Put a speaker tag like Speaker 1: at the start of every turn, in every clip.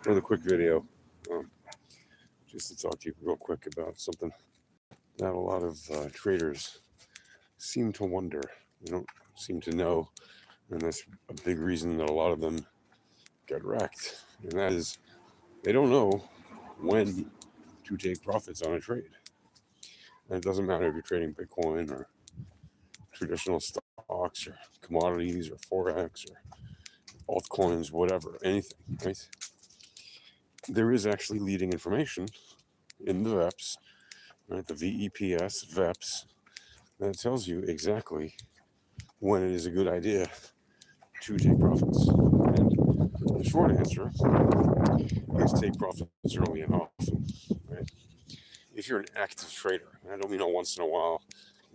Speaker 1: Another quick video, just to talk to you real quick about something that a lot of traders seem to wonder. They don't seem to know, and that's a big reason that a lot of them get wrecked. And that is, they don't know when to take profits on a trade. And it doesn't matter if you're trading Bitcoin or traditional stocks or commodities or Forex or altcoins, whatever, anything, right? There is actually leading information in the VEPs, right? The VEPS, VEPs, that tells you exactly when it is a good idea to take profits. And the short answer is take profits early and often, right? If you're an active trader, and I don't mean a once in a while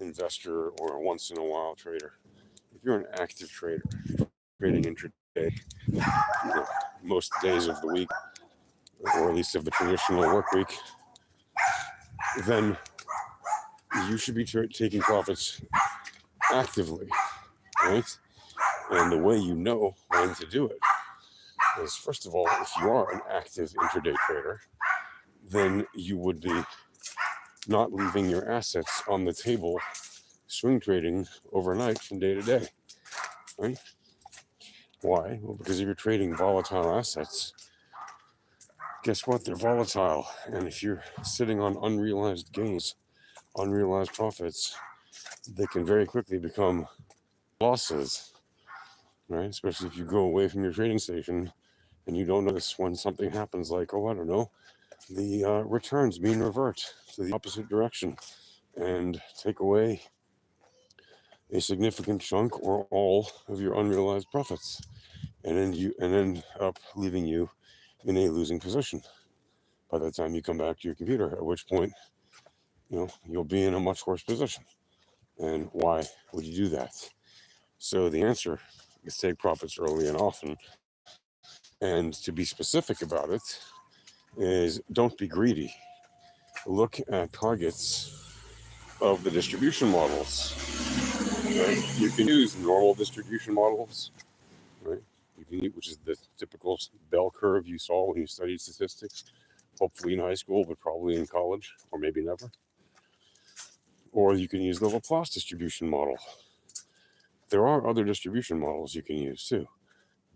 Speaker 1: investor or a once in a while trader. If you're an active trader, trading intraday, most days of the week, or at least of the traditional work week, then you should be taking profits actively, right? And the way you know when to do it is, first of all, if you are an active intraday trader, then you would be not leaving your assets on the table swing trading overnight from day to day, right? Why? Well, because if you're trading volatile assets, guess what? They're volatile. And if you're sitting on unrealized gains, unrealized profits, they can very quickly become losses, right? Especially if you go away from your trading station and you don't notice when something happens, like, oh, I don't know, the returns mean revert to the opposite direction and take away a significant chunk or all of your unrealized profits, and then you end up leaving you in a losing position by the time you come back to your computer, at which point you'll be in a much worse position. And why would you do that? So the answer is take profits early and often. And to be specific about it is, don't be greedy. Look at targets of the distribution models. Right? You can use normal distribution models, right? You can use, which is the typical bell curve you saw when you studied statistics, hopefully in high school, but probably in college, or maybe never. Or you can use the Laplace distribution model. There are other distribution models you can use too,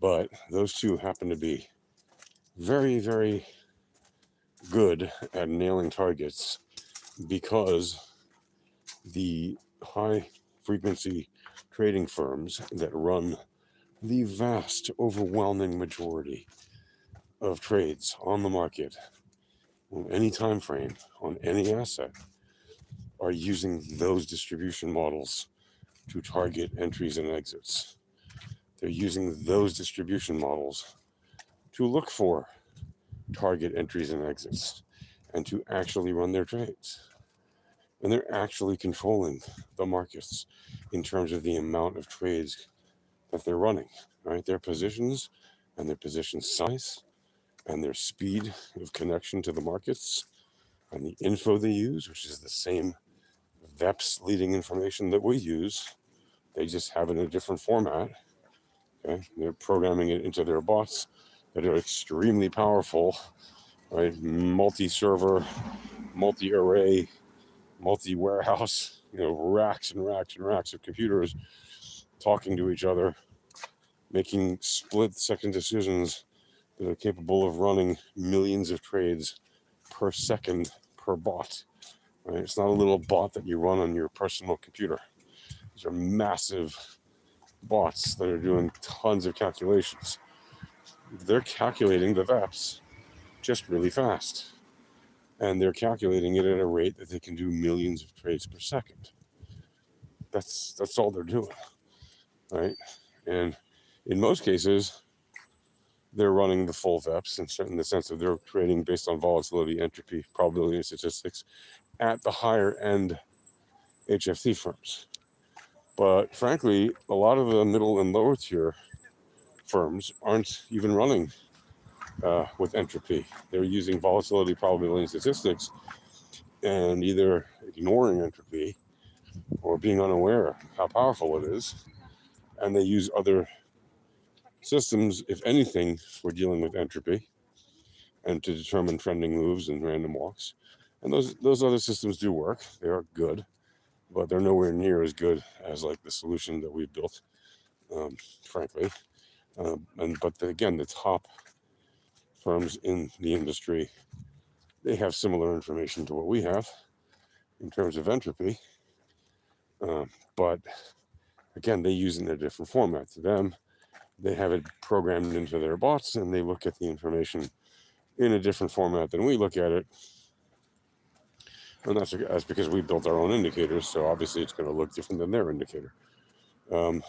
Speaker 1: but those two happen to be very, very good at nailing targets, because the high frequency trading firms that run the vast, overwhelming majority of trades on the market on any time frame, on any asset, are using those distribution models to target entries and exits. They're using those distribution models to look for target entries and exits and to actually run their trades. And they're actually controlling the markets in terms of the amount of trades that they're running, right? Their positions and their position size and their speed of connection to the markets and the info they use, which is the same VEPS leading information that we use. They just have it in a different format. Okay, they're programming it into their bots that are extremely powerful, right? Multi-server, multi-array, multi-warehouse, racks and racks and racks of computers talking to each other, making split-second decisions that are capable of running millions of trades per second per bot. Right? It's not a little bot that you run on your personal computer. These are massive bots that are doing tons of calculations. They're calculating the VEPs just really fast. And they're calculating it at a rate that they can do millions of trades per second. That's all they're doing, right? And in most cases, they're running the full VEPs in the sense that they're trading based on volatility, entropy, probability, and statistics at the higher end HFT firms. But frankly, a lot of the middle and lower tier firms aren't even running with entropy. They're using volatility, probability, and statistics, and either ignoring entropy or being unaware how powerful it is. And they use other systems, if anything, for dealing with entropy. and to determine trending moves and random walks. And those other systems do work. They are good, but they're nowhere near as good as like the solution that we've built, frankly. But again, the top firms in the industry, they have similar information to what we have in terms of entropy. But again, they use it in a different format. To them, they have it programmed into their bots, and they look at the information in a different format than we look at it. And that's because we built our own indicators, so obviously it's going to look different than their indicator. And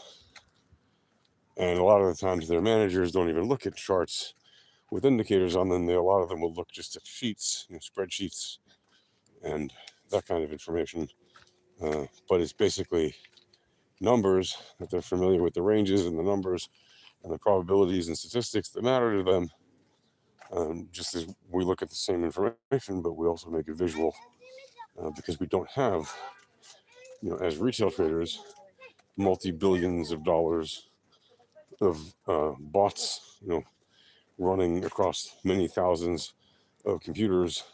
Speaker 1: a lot of the times their managers don't even look at charts with indicators on them. A lot of them will look just at sheets, spreadsheets, and that kind of information. But it's basically numbers that they're familiar with, the ranges and the numbers and the probabilities and statistics that matter to them. Just as we look at the same information, but we also make it visual because we don't have, as retail traders, multi-billions of dollars of bots, running across many thousands of computers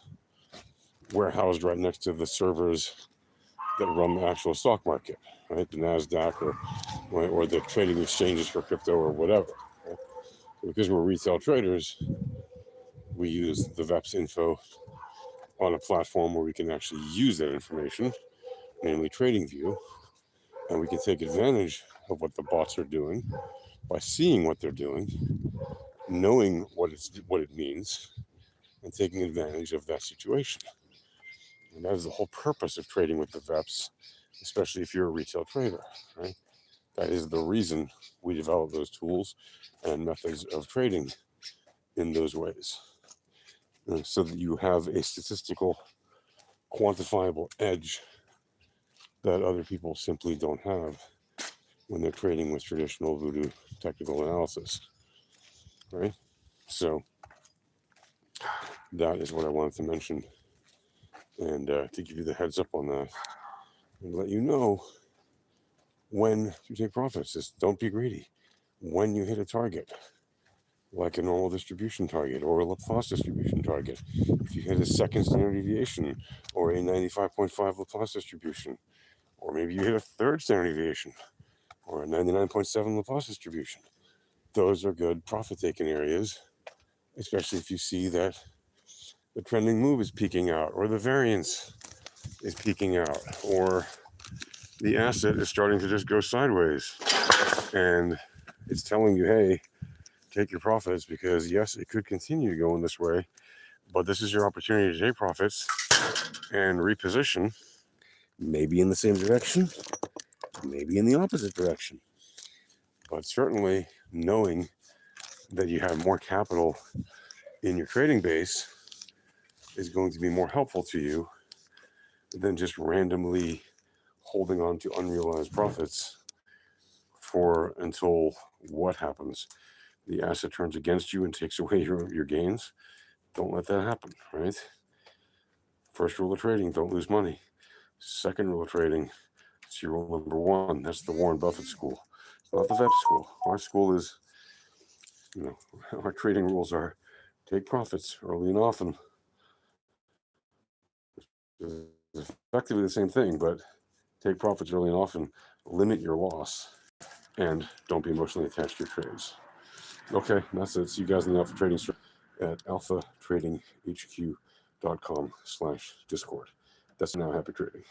Speaker 1: warehoused right next to the servers that run the actual stock market, right? The NASDAQ or the trading exchanges for crypto or whatever. Right? Because we're retail traders, we use the VEPS info on a platform where we can actually use that information, namely TradingView, and we can take advantage of what the bots are doing by seeing what they're doing, knowing what it means, and taking advantage of that situation. And that is the whole purpose of trading with the VEPS, especially if you're a retail trader, right? That is the reason we develop those tools and methods of trading in those ways, so that you have a statistical, quantifiable edge that other people simply don't have when they're trading with traditional voodoo technical analysis, right? So that is what I wanted to mention, and to give you the heads up on that and let you know when you take profits. Just don't be greedy. When you hit a target, like a normal distribution target or a Laplace distribution target, if you hit a second standard deviation or a 95.5 Laplace distribution, or maybe you hit a third standard deviation or a 99.7 Laplace distribution, those are good profit taking areas, especially if you see that the trending move is peaking out, or the variance is peaking out, or the asset is starting to just go sideways and it's telling you, hey, take your profits, because yes, it could continue going this way, but this is your opportunity to take profits and reposition, maybe in the same direction, maybe in the opposite direction. But certainly knowing that you have more capital in your trading base is going to be more helpful to you than just randomly holding on to unrealized profits for until what happens? The asset turns against you and takes away your gains. Don't let that happen, right? First rule of trading, don't lose money. Second rule of trading, it's your rule number one. That's the Warren Buffett school. It's not the VEP school. Our school is, our trading rules are take profits early and often. It's effectively the same thing, but take profits early and often, limit your loss, and don't be emotionally attached to your trades. Okay, that's it. See you guys in the Alpha Trading Store at alphatradinghq.com/Discord. That's now. Happy trading.